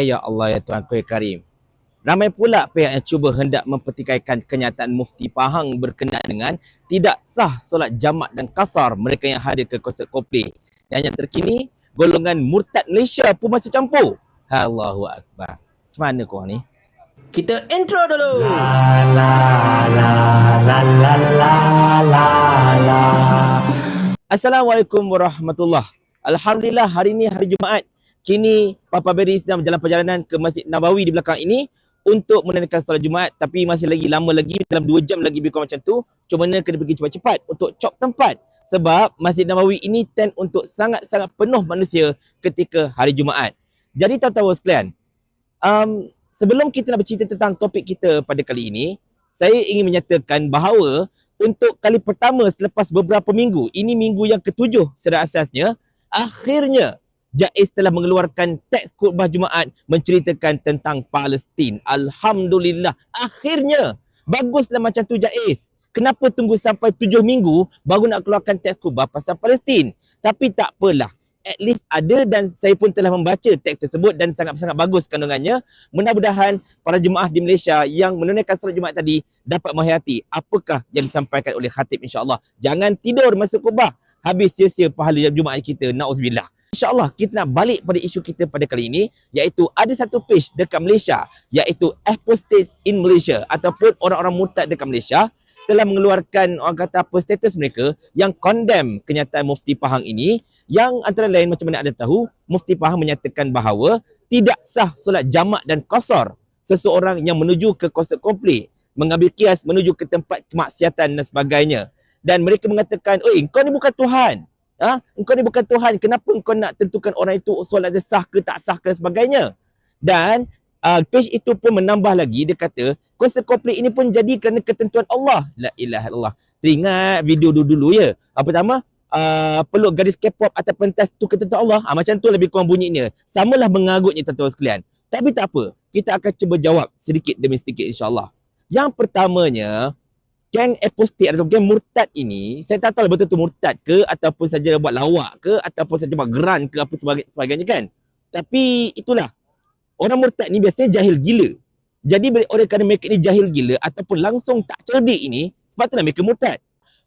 Ya Allah ya Tuhanku yang Karim. Ramai pula pihak yang cuba hendak mempertikaikan kenyataan Mufti Pahang berkenaan dengan tidak sah solat jamak dan kasar mereka yang hadir ke konsert Coldplay. Dan yang terkini, golongan murtad Malaysia pun masih campur. Allahu Akbar. Macam mana kau ni? Kita intro dulu. La la la la la la la la. Assalamualaikum warahmatullahi. Alhamdulillah hari ini hari Jumaat. Kini Papa Berry sedang berjalan perjalanan ke Masjid Nabawi di belakang ini untuk menunaikan solat Jumaat, tapi masih lagi lama lagi, dalam 2 jam lagi lebih kurang macam tu. Cuma mana kena pergi cepat-cepat untuk cop tempat sebab Masjid Nabawi ini tend untuk sangat-sangat penuh manusia ketika hari Jumaat. Jadi tahu-tahu sekalian, sebelum kita nak bercerita tentang topik kita pada kali ini, saya ingin menyatakan bahawa untuk kali pertama selepas beberapa minggu, ini minggu yang ke-7 secara asasnya, akhirnya JAIZ telah mengeluarkan teks khutbah Jumaat menceritakan tentang Palestin. Alhamdulillah, akhirnya. Baguslah macam tu JAIZ. Kenapa tunggu sampai 7 minggu baru nak keluarkan teks khutbah pasal Palestin? Tapi tak apalah. At least ada, dan saya pun telah membaca teks tersebut dan sangat-sangat bagus kandungannya. Mudah-mudahan para jemaah di Malaysia yang menunaikan solat Jumaat tadi dapat menghayati apakah yang disampaikan oleh khatib, insya-Allah. Jangan tidur masa khutbah, habis sia-sia pahala Jumaat kita, na'udzubillah. InsyaAllah kita nak balik pada isu kita pada kali ini, iaitu ada satu page dekat Malaysia, iaitu Apostates in Malaysia ataupun orang-orang murtad dekat Malaysia telah mengeluarkan, orang kata apa, status mereka yang condemn kenyataan Mufti Pahang ini, yang antara lain macam mana anda tahu, Mufti Pahang menyatakan bahawa tidak sah solat jamak dan qasar seseorang yang menuju ke konsert Coldplay, mengambil kias menuju ke tempat kemaksiatan dan sebagainya. Dan mereka mengatakan, oi, kau ni bukan Tuhan. Engkau ni bukan Tuhan, kenapa engkau nak tentukan orang itu solat dia sah ke tak sah ke sebagainya. Dan page itu pun menambah lagi, dia kata konsert Coldplay ini pun jadi kerana ketentuan Allah. La ilaha illallah. Teringat video dulu-dulu ya. Pertama, peluk gadis K-pop atau pentas tu ketentuan Allah. Macam tu lebih kurang bunyinya. Samalah mengarutnya tuan-tuan sekalian. Tapi tak apa, kita akan cuba jawab sedikit demi sedikit insya-Allah. Yang pertamanya, geng apostate atau geng murtad ini, saya tak tahu betul-betul murtad ke, ataupun saja buat lawak ke, ataupun saja buat geran ke, apa sebagainya kan. Tapi itulah, orang murtad ni biasanya jahil gila. Jadi oleh kerana mereka ini jahil gila ataupun langsung tak cerdik ini, sepatutnya mereka murtad.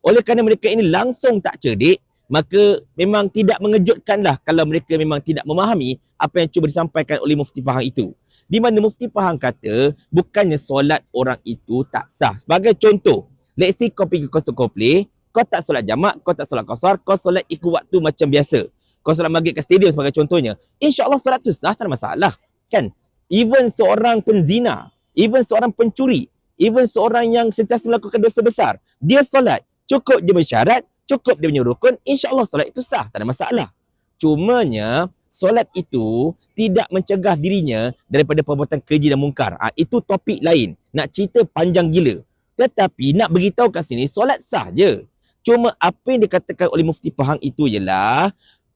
Oleh kerana mereka ini langsung tak cerdik, maka memang tidak mengejutkanlah kalau mereka memang tidak memahami apa yang cuba disampaikan oleh Mufti Pahang itu. Di mana Mufti Pahang kata, bukannya solat orang itu tak sah. Sebagai contoh, let's say kau pergi ke konsert Coldplay, kau tak solat jamak, kau tak solat qasar, kau solat ikut waktu macam biasa. Kau solat maghrib kat stadium sebagai contohnya. InsyaAllah solat tu sah, tak ada masalah. Kan? Even seorang penzina, even seorang pencuri, even seorang yang sentiasa melakukan dosa besar, dia solat, cukup dia bersyarat, cukup dia punya rukun, insyaAllah solat itu sah, tak ada masalah. Cumanya, solat itu tidak mencegah dirinya daripada perbuatan keji dan mungkar. Itu topik lain. Nak cerita panjang gila. Tetapi nak beritahu kat sini, solat sah je. Cuma apa yang dikatakan oleh Mufti Pahang itu ialah,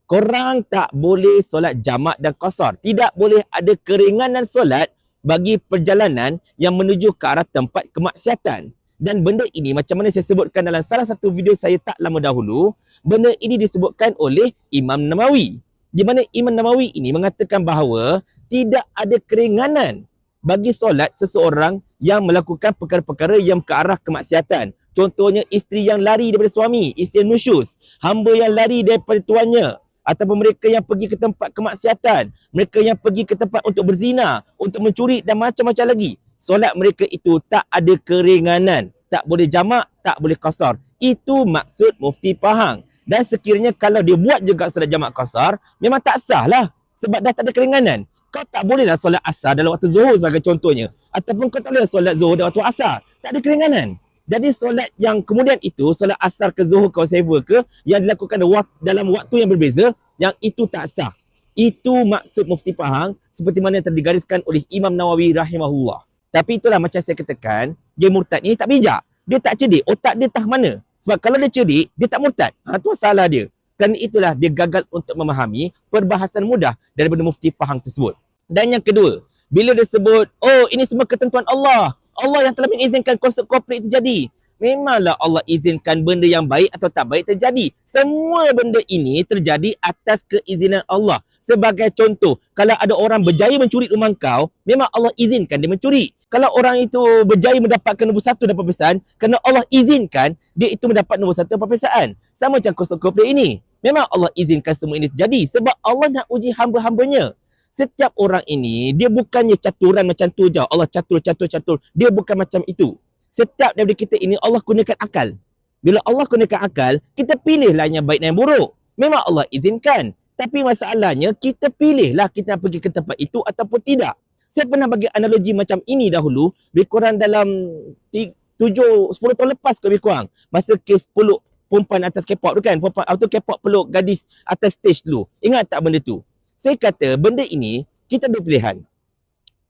korang tak boleh solat jamak dan qasar. Tidak boleh ada keringanan solat bagi perjalanan yang menuju ke arah tempat kemaksiatan. Dan benda ini macam mana saya sebutkan dalam salah satu video saya tak lama dahulu, benda ini disebutkan oleh Imam Nawawi. Di mana Imam Nawawi ini mengatakan bahawa tidak ada keringanan bagi solat seseorang yang melakukan perkara-perkara yang ke arah kemaksiatan. Contohnya isteri yang lari daripada suami, isteri yang nusyus, hamba yang lari daripada tuannya, ataupun mereka yang pergi ke tempat kemaksiatan, mereka yang pergi ke tempat untuk berzina, untuk mencuri dan macam-macam lagi. Solat mereka itu tak ada keringanan, tak boleh jamak, tak boleh qasar. Itu maksud Mufti Pahang. Dan sekiranya kalau dia buat juga solat jamak qasar, memang tak sah lah. Sebab dah tak ada keringanan. Kau tak bolehlah solat asar dalam waktu zuhur sebagai contohnya. Ataupun kau tak boleh solat zuhur dalam waktu asar. Tak ada keringanan. Jadi solat yang kemudian itu, solat asar ke zuhur ke whatever ke, yang dilakukan dalam waktu yang berbeza, yang itu tak sah. Itu maksud Mufti Pahang, seperti mana yang telah digariskan oleh Imam Nawawi rahimahullah. Tapi itulah macam saya katakan, dia murtad ni tak bijak. Dia tak cerdik, otak dia tak mana. Sebab kalau dia cerdik, dia tak murtad. Tu salah dia. Kerana itulah dia gagal untuk memahami perbahasan mudah daripada Mufti Pahang tersebut. Dan yang kedua, bila dia sebut, oh ini semua ketentuan Allah. Allah yang telah mengizinkan konsert Coldplay itu jadi. Memanglah Allah izinkan benda yang baik atau tak baik terjadi. Semua benda ini terjadi atas keizinan Allah. Sebagai contoh, kalau ada orang berjaya mencuri rumah kau, memang Allah izinkan dia mencuri. Kalau orang itu berjaya mendapatkan nombor 1 dapat peperiksaan, kerana Allah izinkan dia itu mendapat nombor 1 dapat peperiksaan. Sama macam kosong koplet ini. Memang Allah izinkan semua ini terjadi sebab Allah nak uji hamba-hambanya. Setiap orang ini, dia bukannya caturan macam tu je. Allah catur. Dia bukan macam itu. Setiap daripada kita ini Allah gunakan akal. Bila Allah gunakan akal, kita pilihlah yang baik dan yang buruk. Memang Allah izinkan. Tapi masalahnya, kita pilihlah kita nak pergi ke tempat itu ataupun tidak. Saya pernah bagi analogi macam ini dahulu, lebih kurang dalam 10 tahun lepas lebih kurang. Masa kes peluk perempuan atas K-pop tu kan. Perempuan atau K-pop peluk gadis atas stage dulu. Ingat tak benda tu? Saya kata benda ini, kita ada pilihan.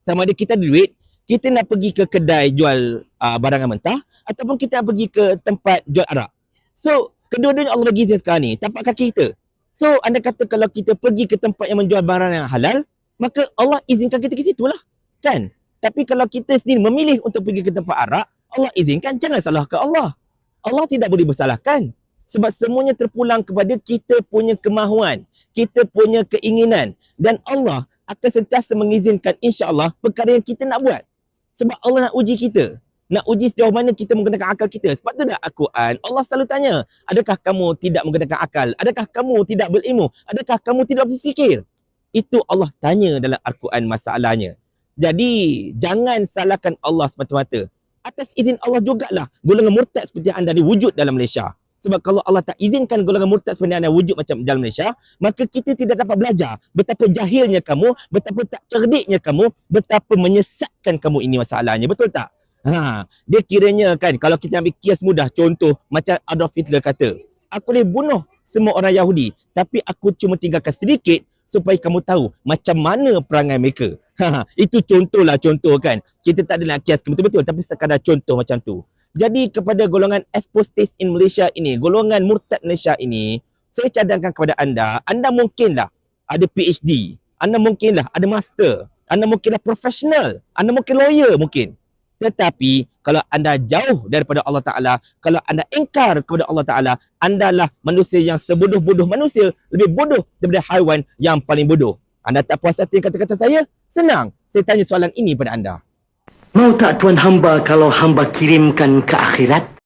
Sama ada kita ada duit, kita nak pergi ke kedai jual barangan mentah ataupun kita nak pergi ke tempat jual arak. So, kedua-duanya Allah bagi izin sekarang ni, tapak kaki kita. So, anda kata kalau kita pergi ke tempat yang menjual barang yang halal, maka Allah izinkan kita ke situ lah. Kan? Tapi kalau kita sendiri memilih untuk pergi ke tempat arak, Allah izinkan, jangan salahkan Allah. Allah tidak boleh bersalahkan. Sebab semuanya terpulang kepada kita punya kemahuan, kita punya keinginan. Dan Allah akan sentiasa mengizinkan insya-Allah perkara yang kita nak buat. Sebab Allah nak uji kita. Nak uji sejauh mana kita menggunakan akal kita. Sebab tu dah Al-Quran, Allah selalu tanya, adakah kamu tidak menggunakan akal? Adakah kamu tidak berilmu? Adakah kamu tidak berfikir? Itu Allah tanya dalam Al-Quran masalahnya. Jadi, jangan salahkan Allah semata-mata. Atas izin Allah jugalah golongan murtad seperti anda ni wujud dalam Malaysia. Sebab kalau Allah tak izinkan golongan murtad seperti anda wujud macam dalam Malaysia, maka kita tidak dapat belajar betapa jahilnya kamu, betapa tak cerdiknya kamu, betapa menyesatkan kamu ini masalahnya. Betul tak? Dia kiranya kan, kalau kita ambil kias mudah, contoh macam Adolf Hitler kata, aku boleh bunuh semua orang Yahudi, tapi aku cuma tinggalkan sedikit supaya kamu tahu macam mana perangai mereka. Itu contohlah contoh kan. Kita tak ada nak kiaskan betul-betul, tapi sekadar contoh macam tu. Jadi kepada golongan apostates in Malaysia ini, golongan murtad Malaysia ini, saya cadangkan kepada anda, anda mungkinlah ada PhD, anda mungkinlah ada master, anda mungkinlah profesional, anda mungkin lawyer mungkin. Tetapi kalau anda jauh daripada Allah Ta'ala, kalau anda ingkar kepada Allah Ta'ala, anda lah manusia yang sebodoh-bodoh manusia, lebih bodoh daripada haiwan yang paling bodoh. Anda tak puas hati kata-kata saya? Senang, saya tanya soalan ini pada anda. Mau tak tuan hamba kalau hamba kirimkan ke akhirat?